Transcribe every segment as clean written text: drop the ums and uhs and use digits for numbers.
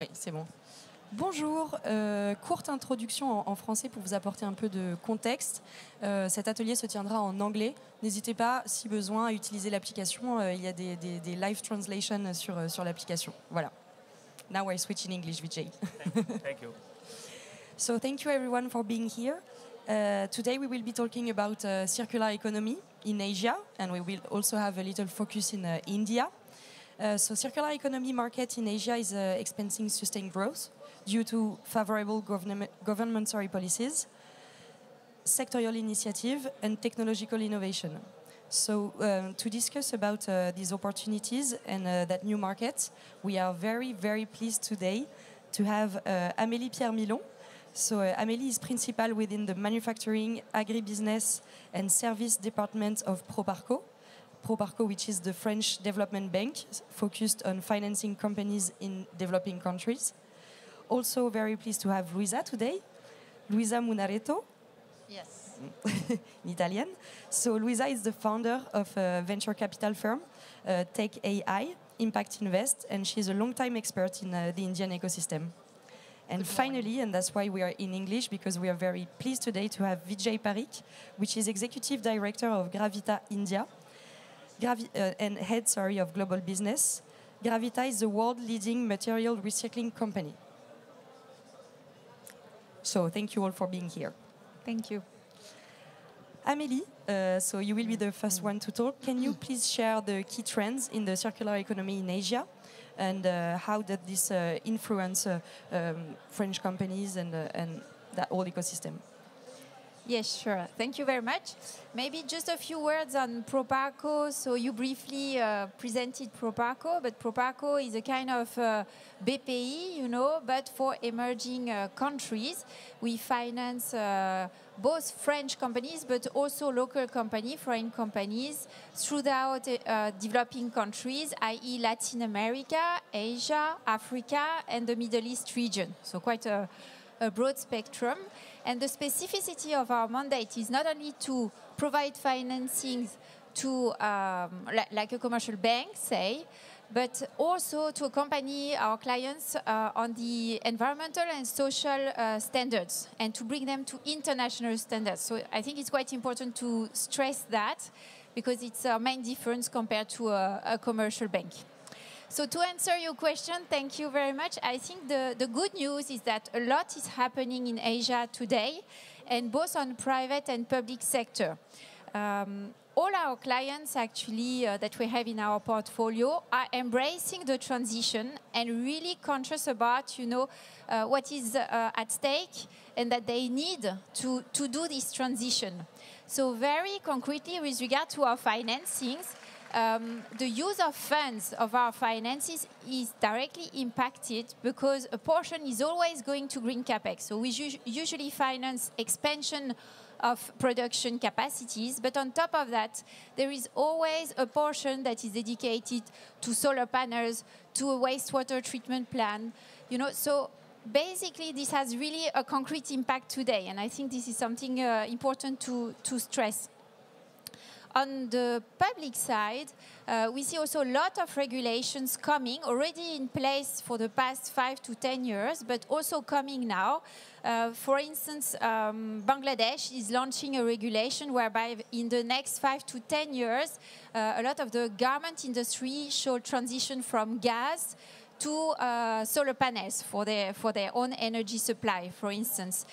Oui, c'est bon. Bonjour, courte introduction en français pour vous apporter un peu de contexte. Cet atelier se tiendra en anglais. N'hésitez pas, si besoin, à utiliser l'application. Il y a des live translations sur l'application. Voilà. Now I switch in English, Vijay. Thank you. So thank you everyone for being here. Today we will be talking about circular economy in Asia, and we will also have a little focus in India. So circular economy market in Asia is experiencing sustained growth due to favorable governmental policies, sectorial initiative, and technological innovation. So to discuss about these opportunities and that new market, we are very, very pleased today to have Amélie Pierre-Milon. So Amélie is principal within the manufacturing, agribusiness, and service department of Proparco, which is the French development bank focused on financing companies in developing countries. Also very pleased to have Luisa today, Luisa Munareto. Yes. In Italian. So Luisa is the founder of a venture capital firm, Tech AI, Impact Invest, and she's a long-time expert in the Indian ecosystem. And finally, and that's why we are in English, because we are very pleased today to have Vijay Parikh, which is Executive Director of Gravita India, and head of global business. Gravita is the world-leading material recycling company. So thank you all for being here. Thank you. Amélie, so you will be the first one to talk. Can you please share the key trends in the circular economy in Asia, and how did this influence French companies and that whole ecosystem? Yes, sure. Thank you very much. Maybe just a few words on Proparco. So you briefly presented Proparco, but Proparco is a kind of BPI, but for emerging countries. We finance both French companies, but also local companies, foreign companies, throughout developing countries, i.e. Latin America, Asia, Africa, and the Middle East region. So quite a broad spectrum. And the specificity of our mandate is not only to provide financing to, like a commercial bank, say, but also to accompany our clients on the environmental and social standards and to bring them to international standards. So I think it's quite important to stress that because it's our main difference compared to a commercial bank. So to answer your question, thank you very much. I think the good news is that a lot is happening in Asia today, and both on private and public sector. All our clients actually that we have in our portfolio are embracing the transition and really conscious about, what is at stake and that they need to do this transition. So very concretely with regard to our financings, the use of funds of our finances is directly impacted because a portion is always going to green capex. So we usually finance expansion of production capacities, but on top of that, there is always a portion that is dedicated to solar panels, to a wastewater treatment plant. So basically this has really a concrete impact today, and I think this is something important to stress. On the public side, we see also a lot of regulations coming, already in place for the past 5 to 10 years, but also coming now. For instance, Bangladesh is launching a regulation whereby in the next 5 to 10 years, a lot of the garment industry should transition from gas to solar panels for their own energy supply, for instance.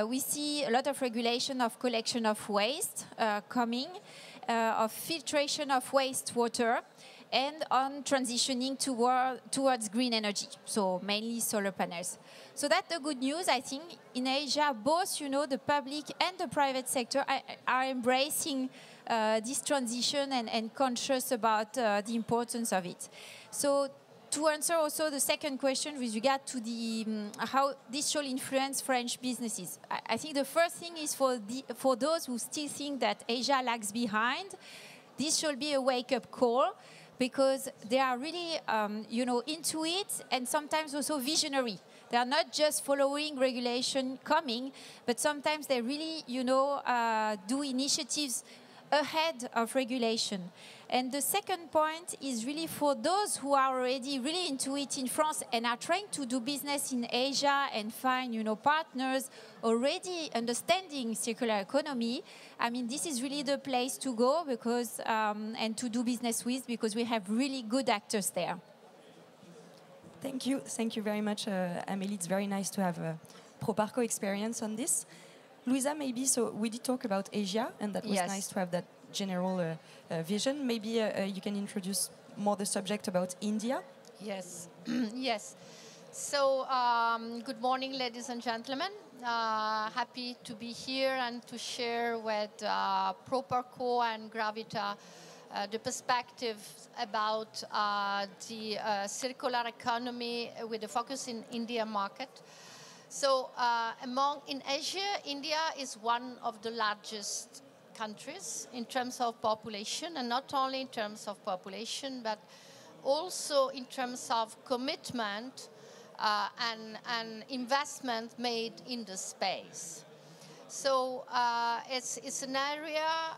We see a lot of regulation of collection of waste coming, of filtration of wastewater, and on transitioning towards green energy, so mainly solar panels. So that's the good news. I think in Asia, both the public and the private sector are embracing this transition and conscious about the importance of it. So to answer also the second question with regard to the how this should influence French businesses, I think the first thing is for those who still think that Asia lags behind, this should be a wake-up call because they are really into it and sometimes also visionary. They are not just following regulation coming, but sometimes they really do initiatives ahead of regulation. And the second point is really for those who are already really into it in France and are trying to do business in Asia and find, partners already understanding circular economy. I mean, this is really the place to go because and to do business with, because we have really good actors there. Thank you very much, Amélie. It's very nice to have a Proparco experience on this. Louisa, maybe, so we did talk about Asia, and that was nice to have that general vision. Maybe you can introduce more the subject about India. Yes, yes. So, good morning, ladies and gentlemen. Happy to be here and to share with Proparco and Gravita the perspective about the circular economy with a focus in India market. So in Asia, India is one of the largest countries in terms of population, and not only in terms of population, but also in terms of commitment and investment made in the space. So it's an area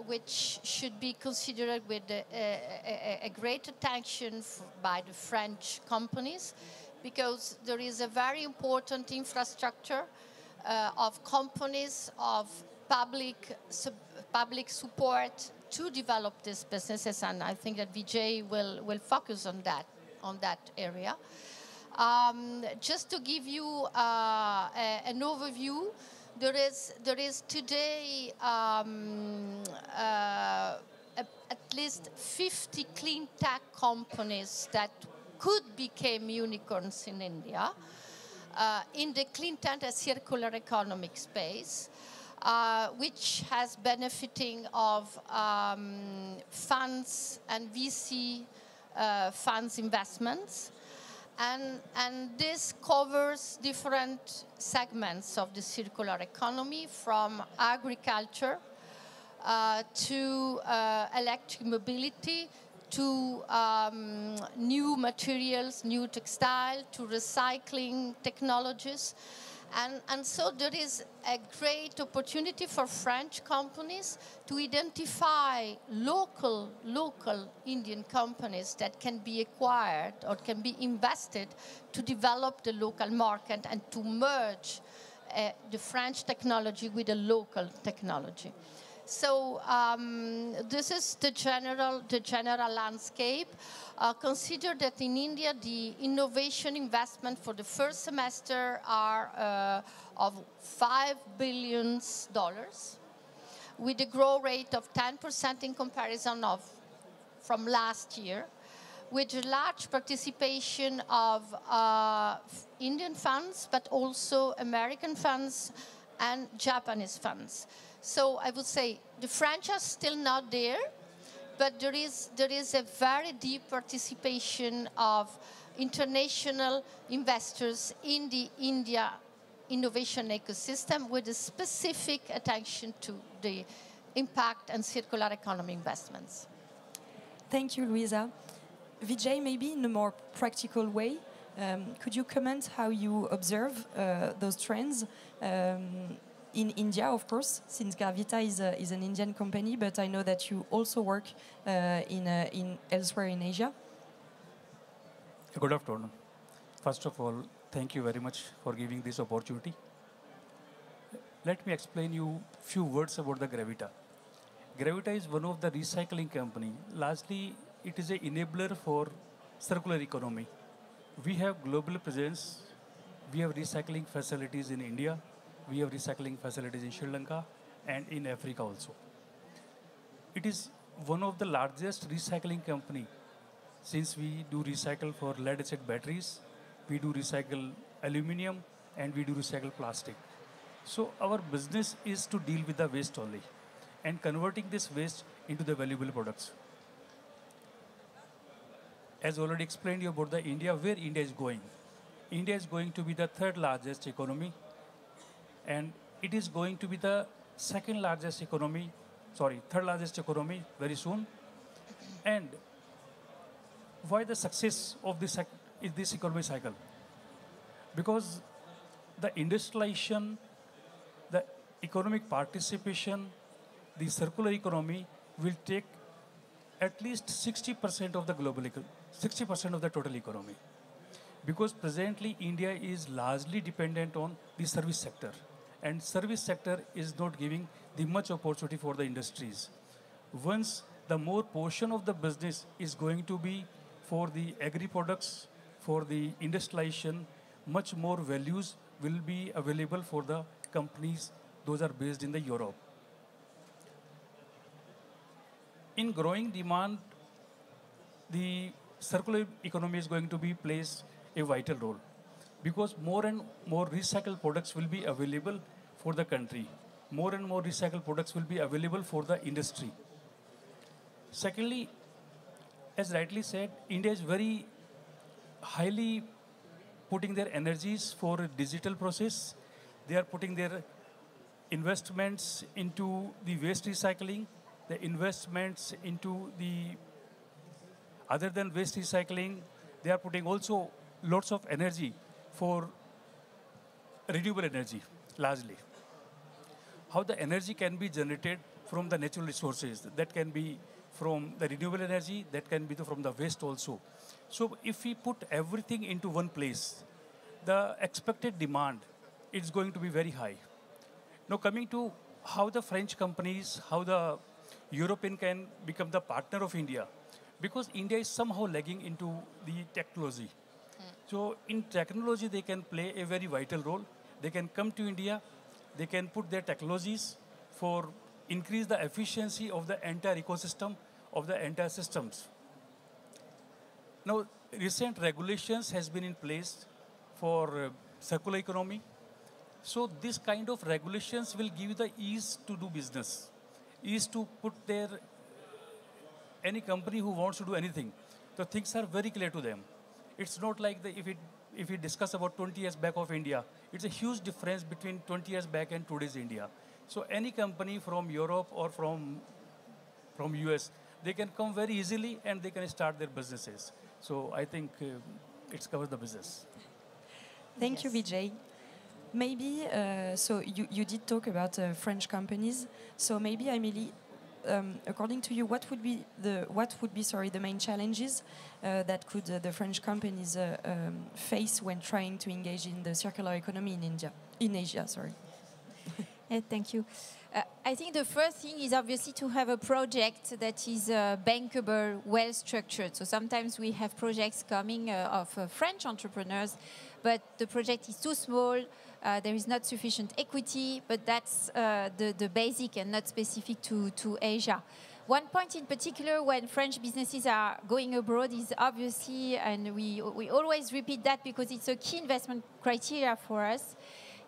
which should be considered with a great attention by the French companies, because there is a very important infrastructure of companies, of public support to develop these businesses, and I think that Vijay will focus on that area. Just to give you an overview, there is today at least 50 clean tech companies that could become unicorns in India in the clean tech and circular economic space, which has benefiting of funds and VC funds investments. And this covers different segments of the circular economy, from agriculture to electric mobility, to new materials, new textile, to recycling technologies. And so there is a great opportunity for French companies to identify local Indian companies that can be acquired or can be invested to develop the local market and to merge the French technology with the local technology. So this is the general landscape. Consider that in India, the innovation investment for the first semester are of $5 billion, with a growth rate of 10% in comparison from last year, with a large participation of Indian funds, but also American funds and Japanese funds. So I would say the French are still not there, but there is a very deep participation of international investors in the India innovation ecosystem, with a specific attention to the impact and circular economy investments. Thank you, Louisa. Vijay, maybe in a more practical way, could you comment how you observe those trends in India, of course, since Gravita is an Indian company, but I know that you also work in elsewhere in Asia. Good afternoon. First of all, thank you very much for giving this opportunity. Let me explain you few words about the Gravita. Gravita is one of the recycling company. Largely, it is an enabler for circular economy. We have global presence. We have recycling facilities in India. We have recycling facilities in Sri Lanka and in Africa also. It is one of the largest recycling company, since we do recycle for lead-acid batteries, we do recycle aluminium, and we do recycle plastic. So our business is to deal with the waste only and converting this waste into the valuable products. As already explained you about the India, where India is going. India is going to be the third largest economy, and it is going to be the third largest economy very soon. And why the success of this economic cycle? Because the industrialization, the economic participation, the circular economy will take at least 60% of the 60% of the total economy. Because presently India is largely dependent on the service sector, and service sector is not giving the much opportunity for the industries. Once the more portion of the business is going to be for the agri products, for the industrialization, much more values will be available for the companies those are based in the Europe. In growing demand, the circular economy is going to be plays a vital role, because more and more recycled products will be available for the country. More and more recycled products will be available for the industry. Secondly, as rightly said, India is very highly putting their energies for a digital process. They are putting their investments into the waste recycling, the investments into the, other than waste recycling, they are putting also lots of energy for renewable energy, largely. How the energy can be generated from the natural resources, that can be from the renewable energy, that can be from the waste also. So if we put everything into one place, the expected demand is going to be very high. Now coming to how the French companies, how the European can become the partner of India, because India is somehow lagging into the technology. So in technology, they can play a very vital role. They can come to India, they can put their technologies for increase the efficiency of the entire ecosystem, of the entire systems. Now, recent regulations has been in place for circular economy. So this kind of regulations will give the ease to do business, ease to put their, any company who wants to do anything. So things are very clear to them. It's not like if we discuss about 20 years back of India, it's a huge difference between 20 years back and today's India. So any company from Europe or from US, they can come very easily and they can start their businesses. So I think it covers the business. Thank you, Vijay. Maybe, so you did talk about French companies. So maybe, Amélie, according to you, what would be the main challenges that could the French companies face when trying to engage in the circular economy in Asia? Sorry. Yeah, thank you. I think the first thing is obviously to have a project that is bankable, well structured. So sometimes we have projects coming of French entrepreneurs, but the project is too small. There is not sufficient equity, but that's the basic and not specific to Asia. One point in particular when French businesses are going abroad is obviously, and we always repeat that because it's a key investment criteria for us,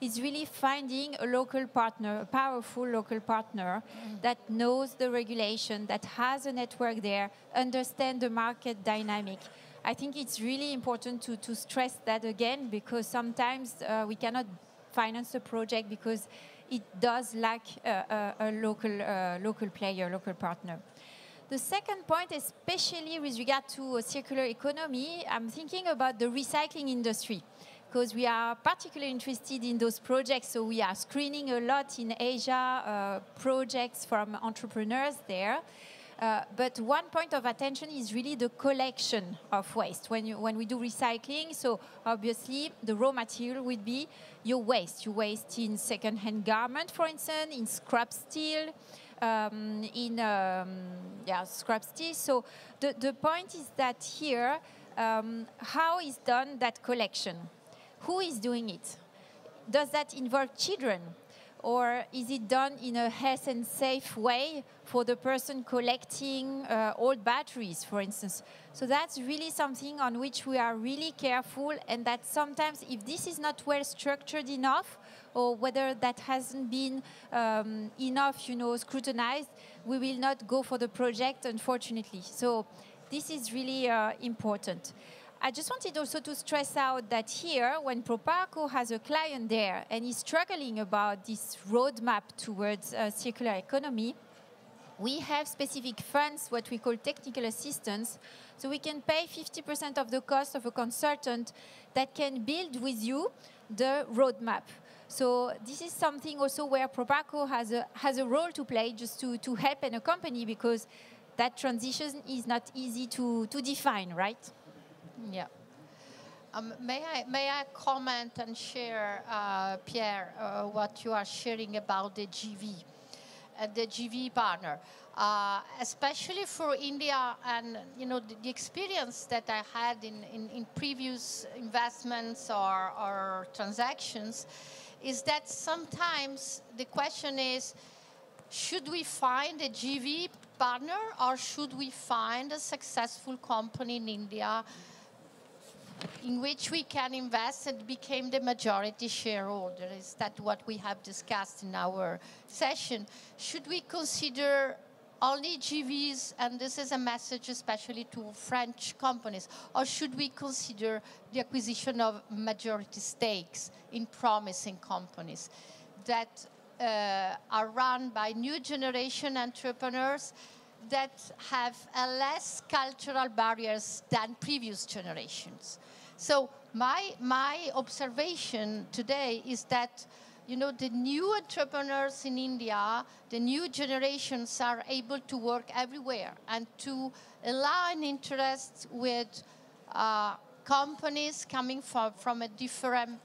is really finding a local partner, a powerful local partner that knows the regulation, that has a network there, understand the market dynamic. I think it's really important to stress that again, because sometimes we cannot finance a project because it does lack a local player, local partner. The second point, especially with regard to a circular economy, I'm thinking about the recycling industry, because we are particularly interested in those projects. So we are screening a lot in Asia, projects from entrepreneurs there. But one point of attention is really the collection of waste. When we do recycling, so obviously the raw material would be your waste. You waste in second-hand garment, for instance, in scrap steel, scrap steel. So the point is that here, how is done that collection? Who is doing it? Does that involve children? Or is it done in a health and safe way for the person collecting old batteries, for instance? So that's really something on which we are really careful, and that sometimes if this is not well structured enough, or whether that hasn't been enough, scrutinized, we will not go for the project, unfortunately. So this is really important. I just wanted also to stress out that here, when Proparco has a client there and is struggling about this roadmap towards circular economy, we have specific funds, what we call technical assistance, so we can pay 50% of the cost of a consultant that can build with you the roadmap. So this is something also where Proparco has a role to play, just to help in a company, because that transition is not easy to define, right? Yeah. May I comment and share, Pierre, what you are sharing about the GV partner, especially for India, and the experience that I had in previous investments or transactions, is that sometimes the question is, should we find a GV partner or should we find a successful company in India in which we can invest and become the majority shareholder? Is that what we have discussed in our session? Should we consider only GVs, and this is a message especially to French companies, or should we consider the acquisition of majority stakes in promising companies that are run by new generation entrepreneurs that have less cultural barriers than previous generations? So my observation today is that the new entrepreneurs in India, the new generations, are able to work everywhere and to align interests with companies coming from a different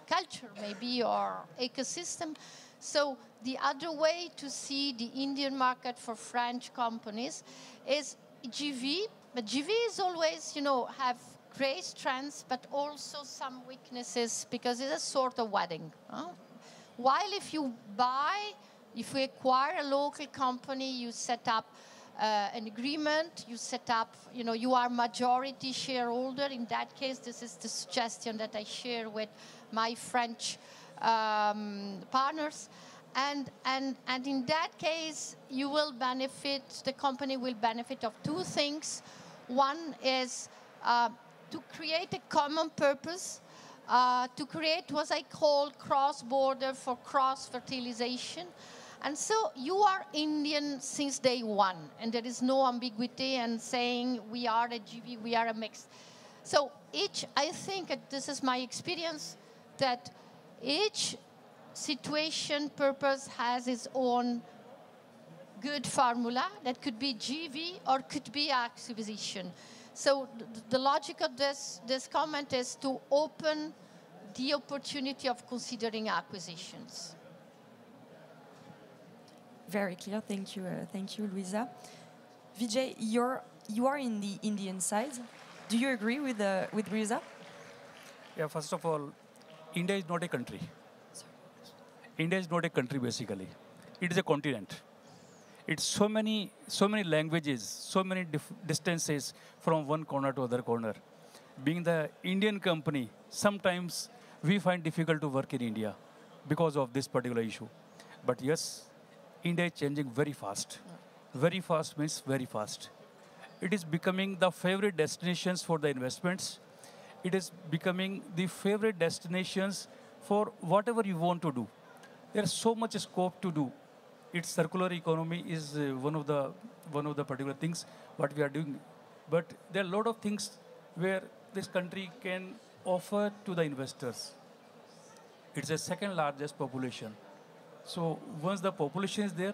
culture, maybe, or ecosystem. So the other way to see the Indian market for French companies is GV. But GV is always, have great strengths, but also some weaknesses, because it's a sort of wedding. While if you acquire a local company, you set up an agreement, you set up, you are majority shareholder. In that case, this is the suggestion that I share with my French partners. And in that case, you will benefit, the company will benefit of two things. One is to create a common purpose, to create what I call cross-border for cross-fertilization. And so you are Indian since day one, and there is no ambiguity in saying we are a GV, we are a mix. So I think, this is my experience, that each situation, purpose has its own good formula that could be GV or could be acquisition. So the logic of this comment is to open the opportunity of considering acquisitions. Very clear. Thank you, Luisa. Vijay, you are in the Indian side. Do you agree with Luisa? Yeah. First of all, India is not a country. India is not a country, basically. It is a continent. It's so many languages, so many distances from one corner to other corner. Being the Indian company, sometimes we find difficult to work in India because of this particular issue. But yes, India is changing very fast. Very fast means very fast. It is becoming the favorite destinations for the investments. It is becoming the favorite destinations for whatever you want to do. There's so much scope to do. Its circular economy is one of the particular things what we are doing. But there are a lot of things where this country can offer to the investors. It's the second largest population. So once the population is there,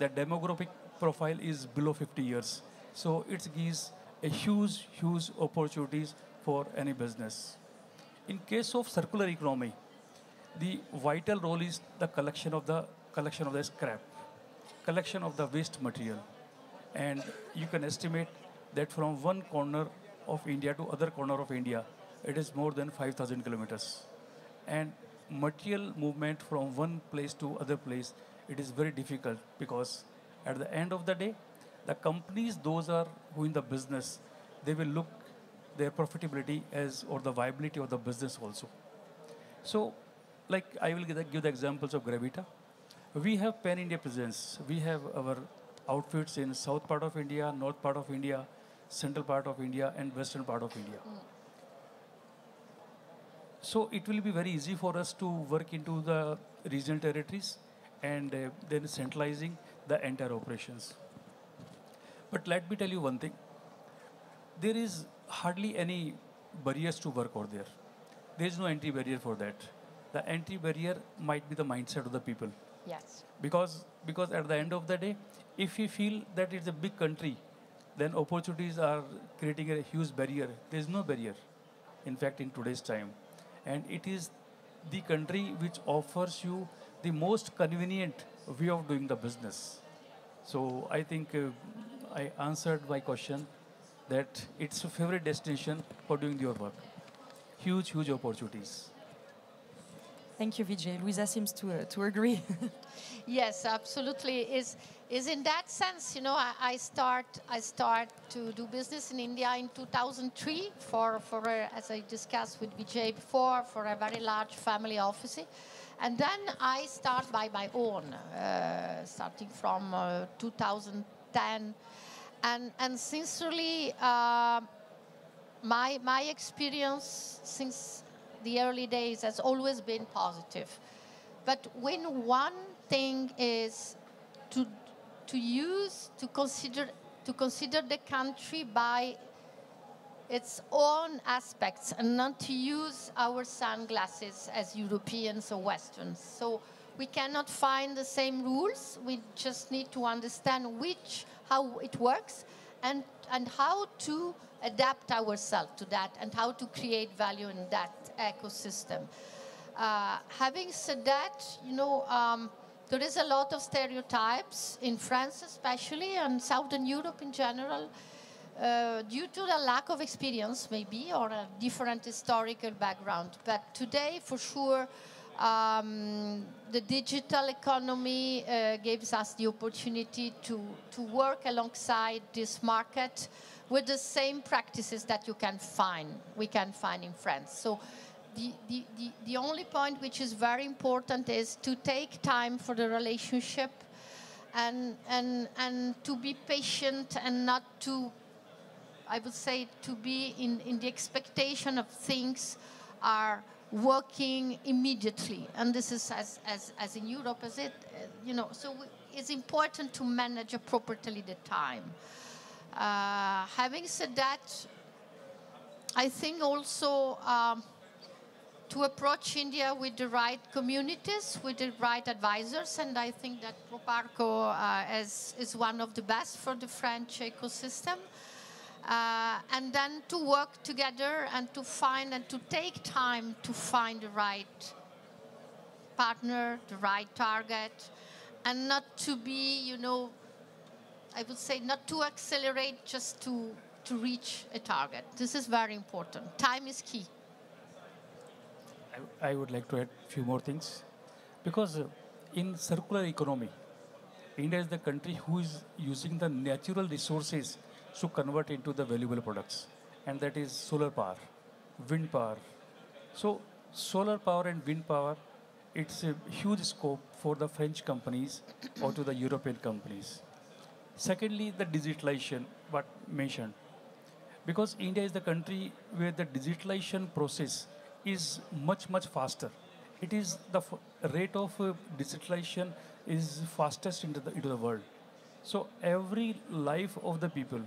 the demographic profile is below 50 years. So it gives a huge opportunities for any business. In case of circular economy, the vital role is the collection of the scrap, collection of the waste material. And you can estimate that from one corner of India to other corner of India, it is more than 5,000 kilometers. And material movement from one place to other place, it is very difficult, because at the end of the day, the companies, those are who in the business, they will look their profitability or the viability of the business also. So, like I will give the examples of Gravita. We have pan-India presence. We have our outfits in south part of India, north part of India, central part of India, and western part of India. So it will be very easy for us to work into the regional territories and then centralizing the entire operations. But let me tell you one thing. There is hardly any barriers to work over there. There is no entry barrier for that. the entry barrier might be the mindset of the people. Yes. Because at the end of the day, if we feel that it's a big country, then opportunities are creating a huge barrier. There is no barrier, in fact, in today's time. And it is the country which offers you the most convenient way of doing the business. So I think I answered my question that it's a favorite destination for doing your work. Huge, huge opportunities. Thank you, Vijay. Luisa seems to agree. Yes, absolutely. Is in that sense, you know, I start to do business in India in 2003 for as I discussed with Vijay before, for a very large family office. And then I start by my own, starting from 2010. And sincerely, my experience since the early days has always been positive. But when one thing is to consider the country by its own aspects and not to use our sunglasses as Europeans or Westerns. So we cannot find the same rules. We just need to understand how it works and how to adapt ourselves to that and how to create value in that ecosystem. Having said that, you know, there is a lot of stereotypes in France especially and Southern Europe in general due to the lack of experience maybe or a different historical background. But today for sure the digital economy gives us the opportunity to work alongside this market with the same practices that we can find in France. So the only point which is very important is to take time for the relationship and to be patient and not to, I would say, to be in the expectation of things are working immediately. And this is as in Europe as it, you know, so it's important to manage appropriately the time. Having said that, I think also to approach India with the right communities, with the right advisors, and I think that Proparco is one of the best for the French ecosystem. And then to work together and to find and to take time to find the right partner, the right target, and not to be, you know, I would say not to accelerate just to reach a target. This is very important. Time is key. I would like to add a few more things. Because in circular economy, India is the country who is using the natural resources to convert into the valuable products. And that is solar power, wind power. So solar power and wind power, it's a huge scope for the French companies or to the European companies. Secondly, the digitalization, what mentioned. Because India is the country where the digitalization process is much, much faster. It is the rate of digitalization is fastest into the world. So every life of the people,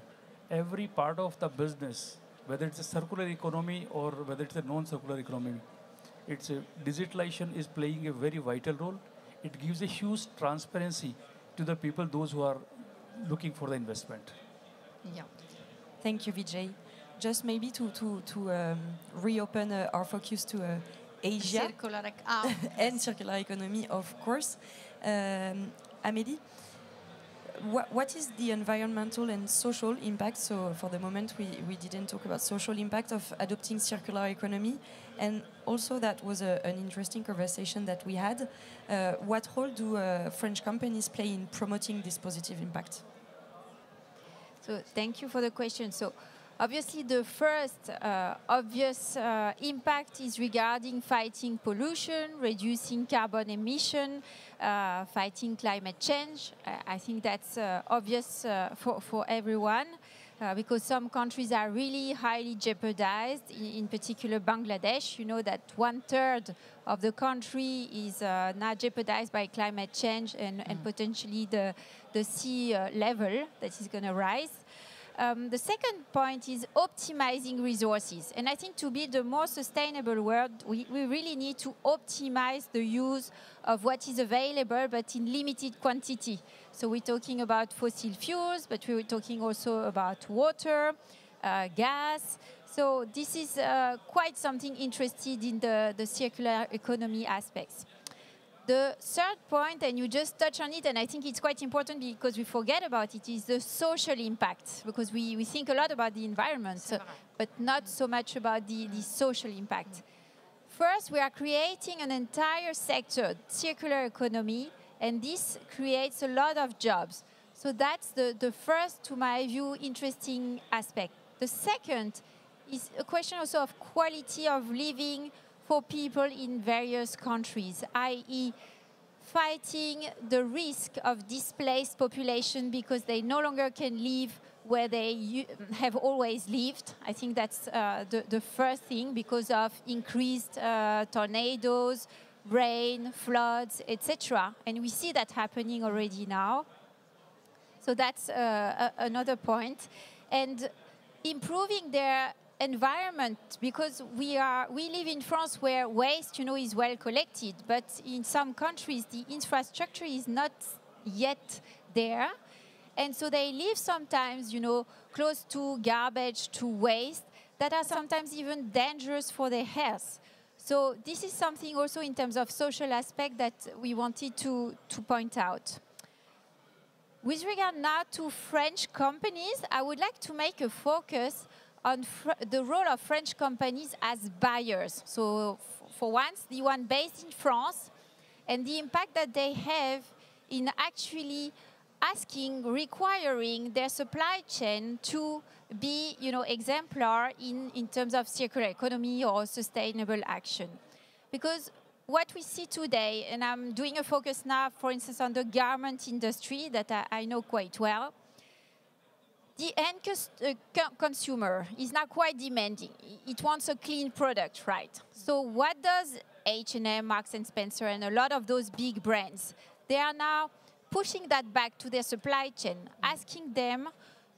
every part of the business, whether it's a circular economy or whether it's a non-circular economy, digitalization is playing a very vital role. It gives a huge transparency to the people, those who are looking for the investment. Yeah. Thank you, Vijay. Just maybe to reopen our focus to Asia and circular economy, of course. Amélie, what is the environmental and social impact? So for the moment, we didn't talk about social impact of adopting circular economy. And also that was an interesting conversation that we had. What role do French companies play in promoting this positive impact? So thank you for the question. So obviously the first obvious impact is regarding fighting pollution, reducing carbon emission, fighting climate change. I think that's obvious for everyone because some countries are really highly jeopardized, in particular Bangladesh. You know that 1/3 of the country is now jeopardized by climate change and potentially the sea level that is going to rise. The second point is optimizing resources. And I think to build a more sustainable world, we really need to optimize the use of what is available, but in limited quantity. So we're talking about fossil fuels, but we're talking also about water, gas. So this is quite something interested in the circular economy aspects. The third point, and you just touched on it, and I think it's quite important because we forget about it, is the social impact. Because we think a lot about the environment, but not so much about the social impact. First, we are creating an entire sector, circular economy, and this creates a lot of jobs. So that's the first, to my view, interesting aspect. The second is a question also of quality of living for people in various countries, i.e. fighting the risk of displaced population because they no longer can live where they have always lived. I think that's the first thing, because of increased tornadoes, rain, floods, etc. And we see that happening already now. So that's another point. And improving their environment, because we live in France where waste, is well collected, but in some countries the infrastructure is not yet there, and so they live sometimes, close to garbage, to waste that are sometimes even dangerous for their health. So this is something also in terms of social aspect that we wanted to point out. With regard now to French companies, I would like to make a focus on the role of French companies as buyers. So for once, the one based in France, and the impact that they have in actually requiring their supply chain to be, exemplar in terms of circular economy or sustainable action. Because what we see today, and I'm doing a focus now, for instance, on the garment industry that I know quite well, the end consumer is now quite demanding. It wants a clean product, right? So what does H&M, Marks & Spencer, and a lot of those big brands? They are now pushing that back to their supply chain, asking them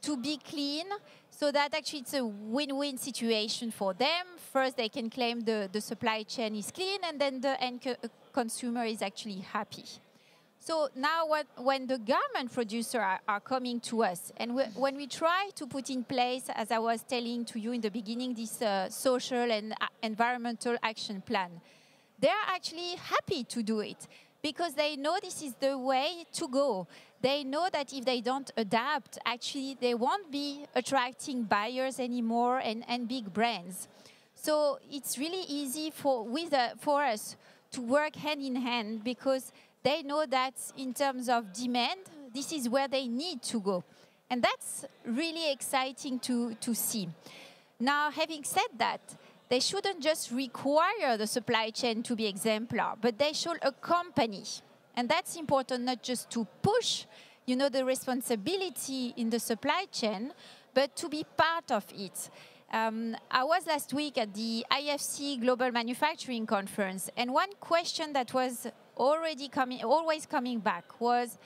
to be clean, so that actually it's a win-win situation for them. First, they can claim the supply chain is clean, and then the end consumer is actually happy. So now when the garment producers are coming to us, and when we try to put in place, as I was telling to you in the beginning, this social and environmental action plan, they are actually happy to do it because they know this is the way to go. They know that if they don't adapt, actually they won't be attracting buyers anymore and big brands. So it's really easy for us to work hand in hand, because they know that in terms of demand, this is where they need to go. And that's really exciting to see. Now, having said that, they shouldn't just require the supply chain to be exemplar, but they should accompany. And that's important, not just to push, the responsibility in the supply chain, but to be part of it. I was last week at the IFC Global Manufacturing Conference, and one question that was always coming back was,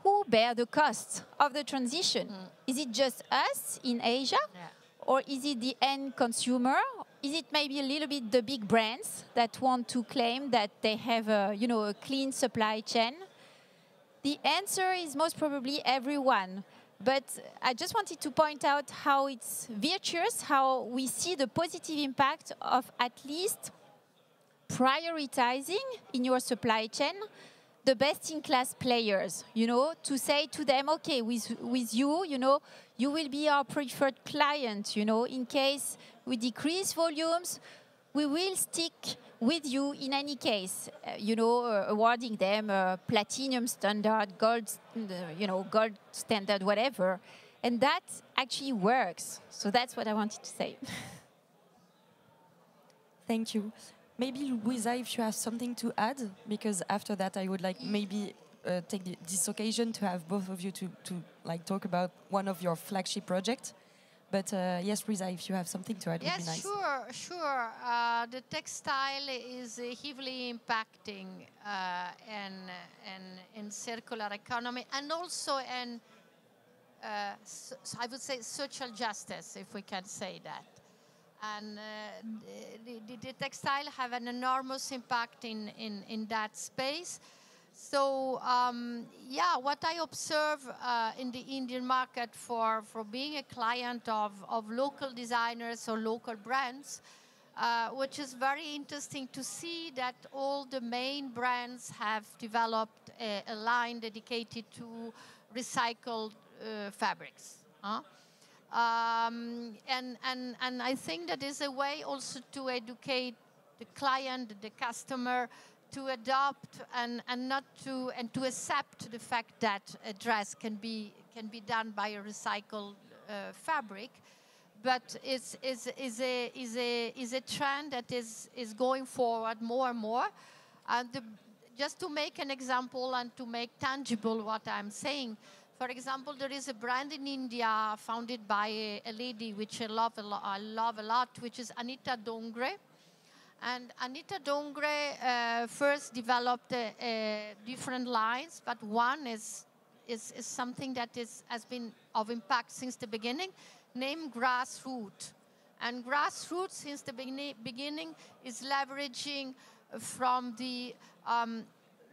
who bear the cost of the transition? Is it just us in Asia? Yeah. Or is it the end consumer? Is it maybe a little bit the big brands that want to claim that they have a clean supply chain? The answer is most probably everyone. But I just wanted to point out how it's virtuous, how we see the positive impact of at least prioritizing in your supply chain the best-in-class players, to say to them, okay, with you, you will be our preferred client, in case we decrease volumes, we will stick with you in any case, awarding them a platinum standard, gold standard, whatever. And that actually works. So that's what I wanted to say. Thank you. Maybe, Louisa, if you have something to add, because after that I would like maybe take this occasion to have both of you to talk about one of your flagship projects. But yes, Louisa, if you have something to add, would be nice. Yes, sure. The textile is heavily impacting in circular economy, and also in I would say social justice, if we can say that. And the textile have an enormous impact in that space. So, yeah, what I observe in the Indian market for being a client of local designers or local brands, which is very interesting to see that all the main brands have developed a line dedicated to recycled fabrics. And I think that is a way also to educate the client, the customer, to adopt and to accept the fact that a dress can be done by a recycled fabric. But is a trend that is going forward more and more. And just to make an example and to make tangible what I'm saying, for example, there is a brand in India founded by a lady which I love a lot, which is Anita Dongre. And Anita Dongre first developed different lines, but one is something that has been of impact since the beginning, named Grassroot. And Grassroot, since the beginning, is leveraging from the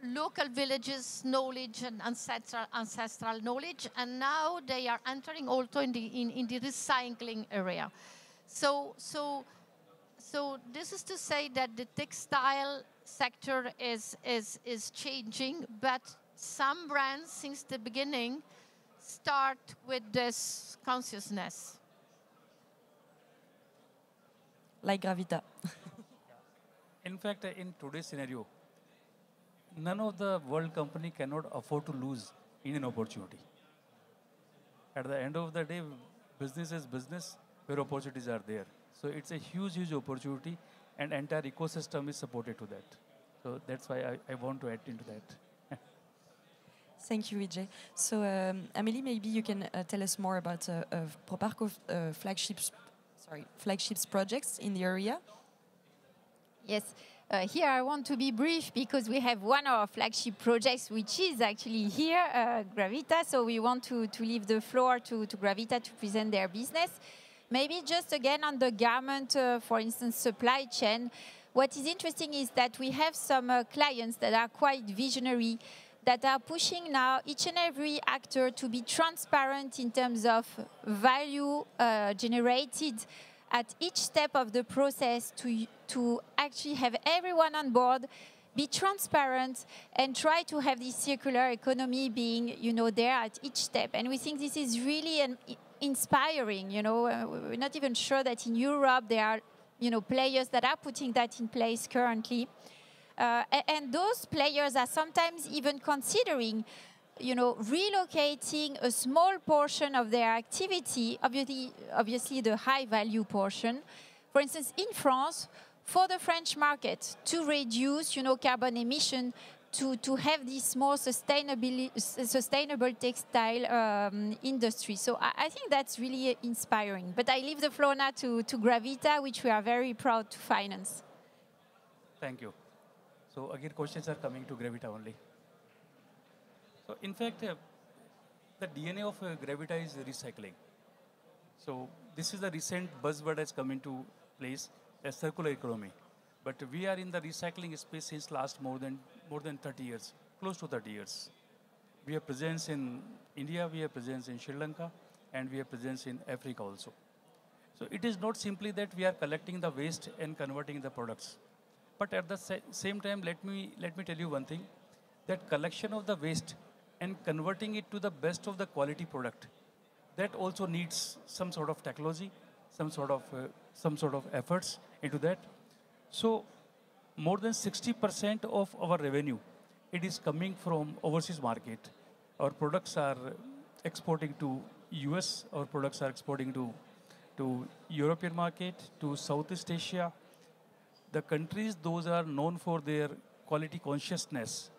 local villages' knowledge and ancestral knowledge, and now they are entering also in the recycling area. So this is to say that the textile sector is changing, but some brands since the beginning start with this consciousness. Like Gravita. In fact, in today's scenario, none of the world company cannot afford to lose in an opportunity. At the end of the day, business is business where opportunities are there. So it's a huge, huge opportunity, and entire ecosystem is supported to that. So that's why I want to add into that. Thank you, Vijay. So, Amélie, maybe you can tell us more about Proparco flagships projects in the area. Yes. Here I want to be brief because we have one of our flagship projects which is actually here, Gravita. So we want to leave the floor to Gravita to present their business. Maybe just again on the garment, for instance, supply chain. What is interesting is that we have some clients that are quite visionary, that are pushing now each and every actor to be transparent in terms of value generated at each step of the process, to actually have everyone on board, be transparent, and try to have this circular economy being, there at each step. And we think this is really inspiring. We're not even sure that in Europe there are, players that are putting that in place currently. And those players are sometimes even considering, relocating a small portion of their activity, obviously the high value portion, for instance, in France, for the French market, to reduce, carbon emission, to have this more sustainable textile industry. So I think that's really inspiring. But I leave the floor now to Gravita, which we are very proud to finance. Thank you. So again, questions are coming to Gravita only. So in fact, the DNA of Gravita is recycling. So this is the recent buzzword that's come into place, a circular economy. But we are in the recycling space since last more than 30 years, close to 30 years. We have presence in India, we have presence in Sri Lanka, and we have presence in Africa also. So it is not simply that we are collecting the waste and converting the products. But at the same time, let me tell you one thing, that collection of the waste and converting it to the best of the quality product, that also needs some sort of technology, some sort of efforts into that. So more than 60% of our revenue, it is coming from overseas market. Our products are exporting to US, our products are exporting to European market, to Southeast Asia. The countries, those are known for their quality consciousness.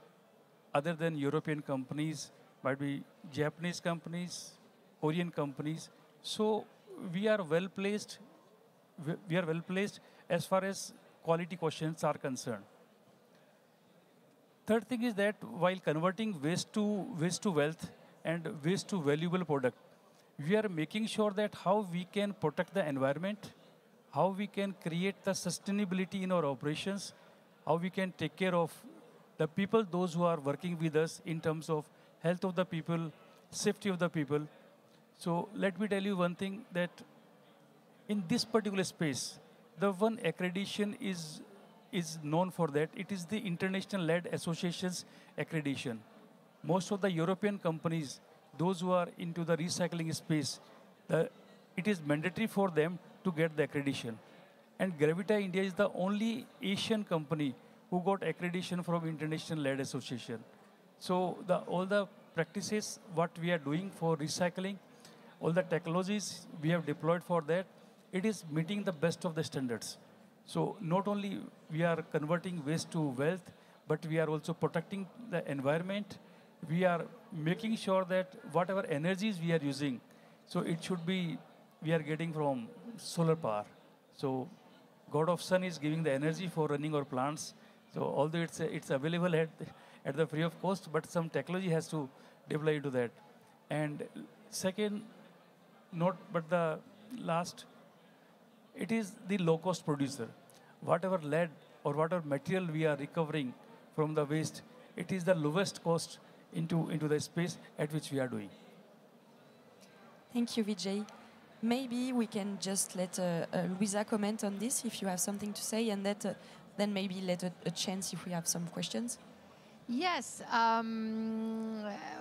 Other than European companies, might be Japanese companies, Korean companies. So we are well placed. We are well placed as far as quality questions are concerned. Third thing is that while converting waste to wealth and waste to valuable product, we are making sure that how we can protect the environment, how we can create the sustainability in our operations, how we can take care of the people, those who are working with us in terms of health of the people, safety of the people. So let me tell you one thing, that in this particular space, the one accreditation is known for that. It is the international-led associations accreditation. Most of the European companies, those who are into the recycling space, it is mandatory for them to get the accreditation. And Gravita India is the only Asian company who got accreditation from international-led association. So all the practices, what we are doing for recycling, all the technologies we have deployed for that, it is meeting the best of the standards. So not only we are converting waste to wealth, but we are also protecting the environment. We are making sure that whatever energies we are using, so it should be, we are getting from solar power. So God of Sun is giving the energy for running our plants. So although it's available at the free of cost, but some technology has to deploy into that. And second, not but the last, it is the low-cost producer. Whatever lead or whatever material we are recovering from the waste, it is the lowest cost into the space at which we are doing. Thank you, Vijay. Maybe we can just let Louisa comment on this if you have something to say, and that, then maybe let a chance if we have some questions. Yes,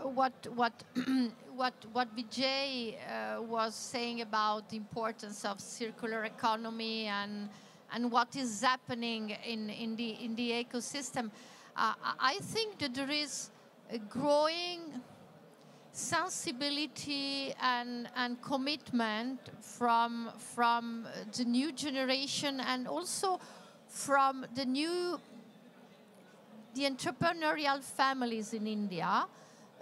what Vijay was saying about the importance of circular economy and what is happening in the ecosystem, I think that there is a growing sensibility and commitment from the new generation, and also from the entrepreneurial families in India,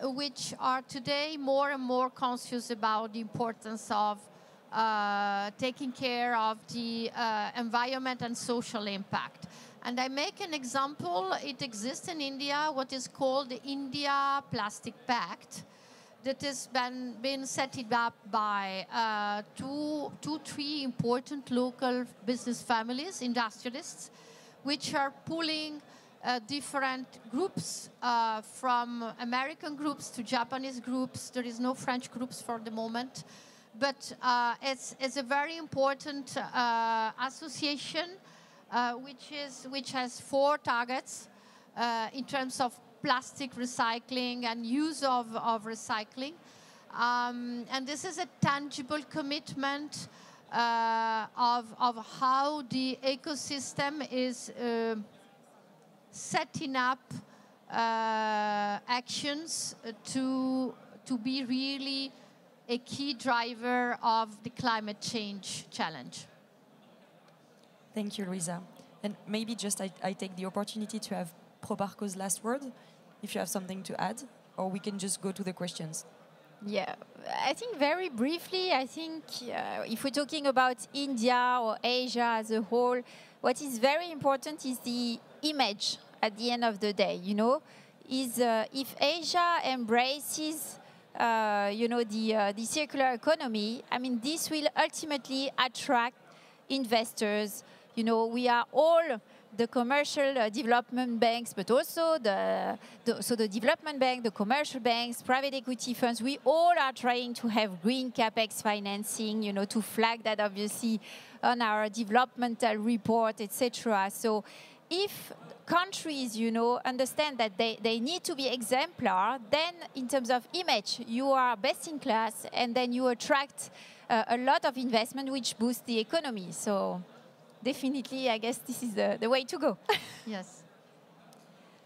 which are today more and more conscious about the importance of taking care of the environment and social impact. And I make an example. It exists in India, what is called the India Plastic Pact, that has been set up by three important local business families, industrialists, which are pulling different groups, from American groups to Japanese groups. There is no French groups for the moment. But it's a very important association which has 4 targets in terms of plastic recycling and use of recycling. And this is a tangible commitment of how the ecosystem is setting up actions to be really a key driver of the climate change challenge. Thank you, Louisa. And maybe just I take the opportunity to have Proparco's last word, if you have something to add, or we can just go to the questions. Yeah, I think very briefly, I think if we're talking about India or Asia as a whole, what is very important is the image at the end of the day, is if Asia embraces the circular economy, I mean, this will ultimately attract investors. We are all the commercial development banks, but also the development bank, the commercial banks, private equity funds. We all are trying to have green capex financing, to flag that obviously on our developmental report, etc. So if countries, understand that they need to be exemplar, then in terms of image, you are best in class, and then you attract a lot of investment, which boosts the economy. So definitely, I guess this is the way to go. Yes.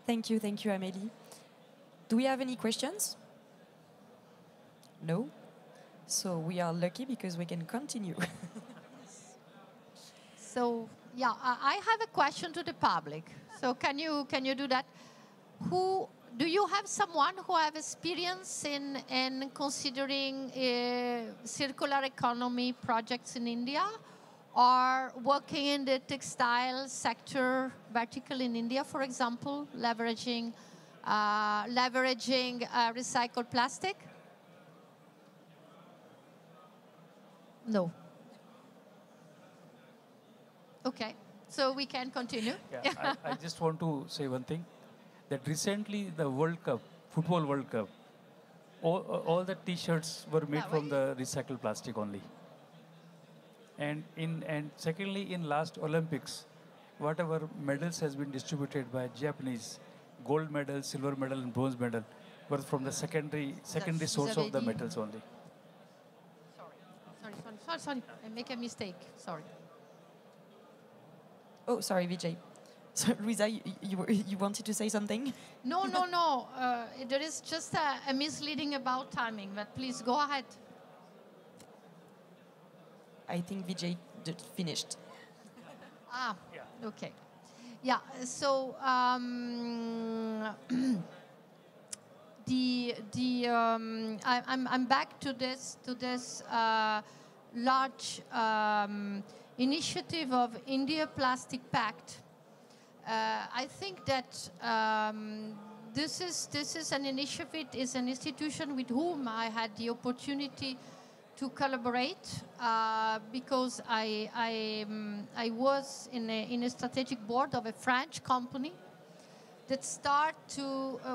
Thank you, Amélie. Do we have any questions? No? So we are lucky because we can continue. So, yeah, I have a question to the public. So can you do that? Do you have someone who have experience in considering circular economy projects in India, or working in the textile sector vertical in India, for example, leveraging recycled plastic? No. Okay, so we can continue. Yeah, I just want to say one thing, that recently the World Cup, Football World Cup, all the T-shirts were made from the recycled plastic only. And secondly, in last Olympics, whatever medals has been distributed by Japanese, gold medal, silver medal, and bronze medal, were from the secondary source of the metals only. Sorry. I make a mistake. Sorry. Oh, sorry, Vijay. So, Luisa, you wanted to say something? No. There is just a misleading about timing, but please go ahead. I think Vijay finished. Okay. Yeah, so I'm back to this large initiative of India Plastic Pact. I think that this is an initiative, is an institution with whom I had the opportunity to collaborate because I was in a strategic board of a French company that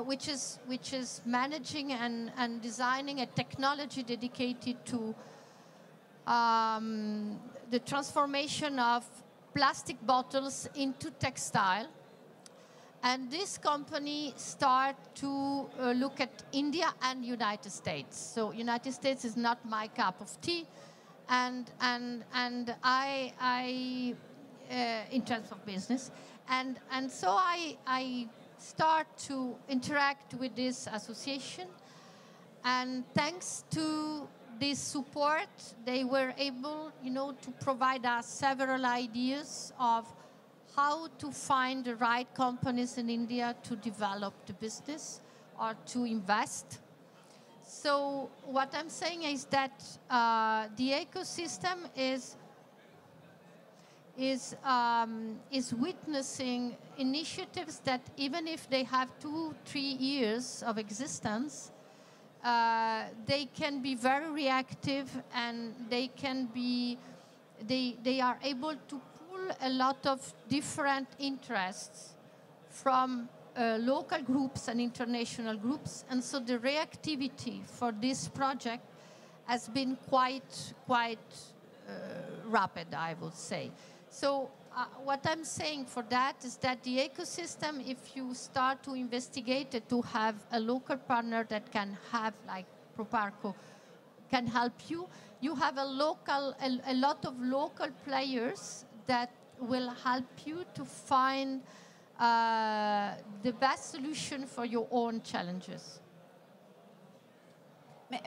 which is managing and designing a technology dedicated to the transformation of plastic bottles into textile. And this company started to look at India and United States. So United States is not my cup of tea, and I in terms of business, and so I start to interact with this association, and thanks to this support, they were able, to provide us several ideas of how to find the right companies in India to develop the business or to invest. So what I'm saying is that the ecosystem is witnessing initiatives that, even if they have 2-3 years of existence, they can be very reactive, and they are able to a lot of different interests from local groups and international groups, and so the reactivity for this project has been quite rapid, I would say. So what I'm saying for that is that the ecosystem, if you start to investigate it, to have a local partner that can have, like Proparco, can help you. You have a lot of local players that will help you to find the best solution for your own challenges.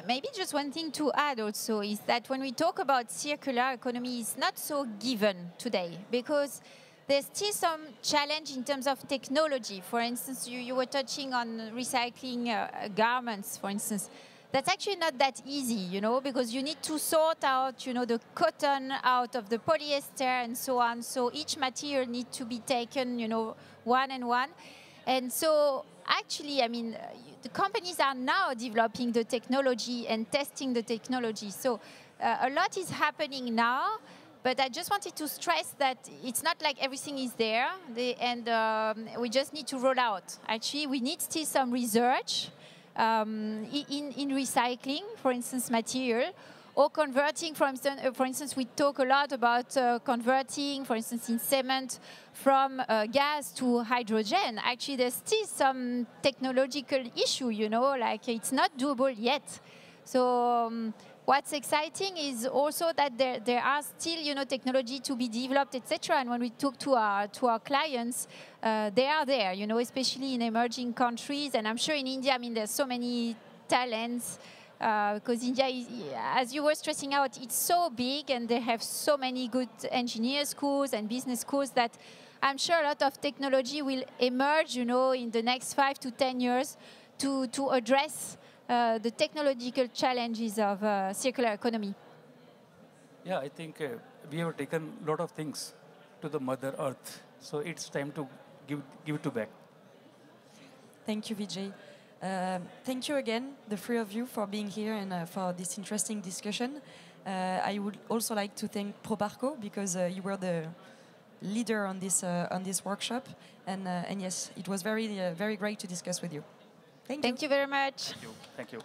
Maybe just one thing to add also is that when we talk about circular economy, it's not so given today, because there's still some challenge in terms of technology. For instance, you were touching on recycling garments, for instance. That's actually not that easy, because you need to sort out, the cotton out of the polyester and so on. So each material needs to be taken, one and one. And so actually, the companies are now developing the technology and testing the technology. So a lot is happening now, but I just wanted to stress that it's not like everything is there, and we just need to roll out. Actually, we need still some research in recycling, for instance, material, or converting, for instance, we talk a lot about converting, for instance, in cement from gas to hydrogen. Actually, there's still some technological issue, like it's not doable yet. So what's exciting is also that there are still, technology to be developed, etc. And when we talk to our clients, they are there, especially in emerging countries. And I'm sure in India, there's so many talents. Because India, as you were stressing out, it's so big, and they have so many good engineer schools and business schools that I'm sure a lot of technology will emerge, in the next 5 to 10 years to address the technological challenges of circular economy. Yeah, I think we have taken a lot of things to the Mother Earth, so it's time to give it to back. Thank you, Vijay. Thank you again, the three of you, for being here and for this interesting discussion. I would also like to thank Proparco because you were the leader on this workshop, and yes, it was very great to discuss with you. Thank you. Thank you very much. Thank you. Thank you.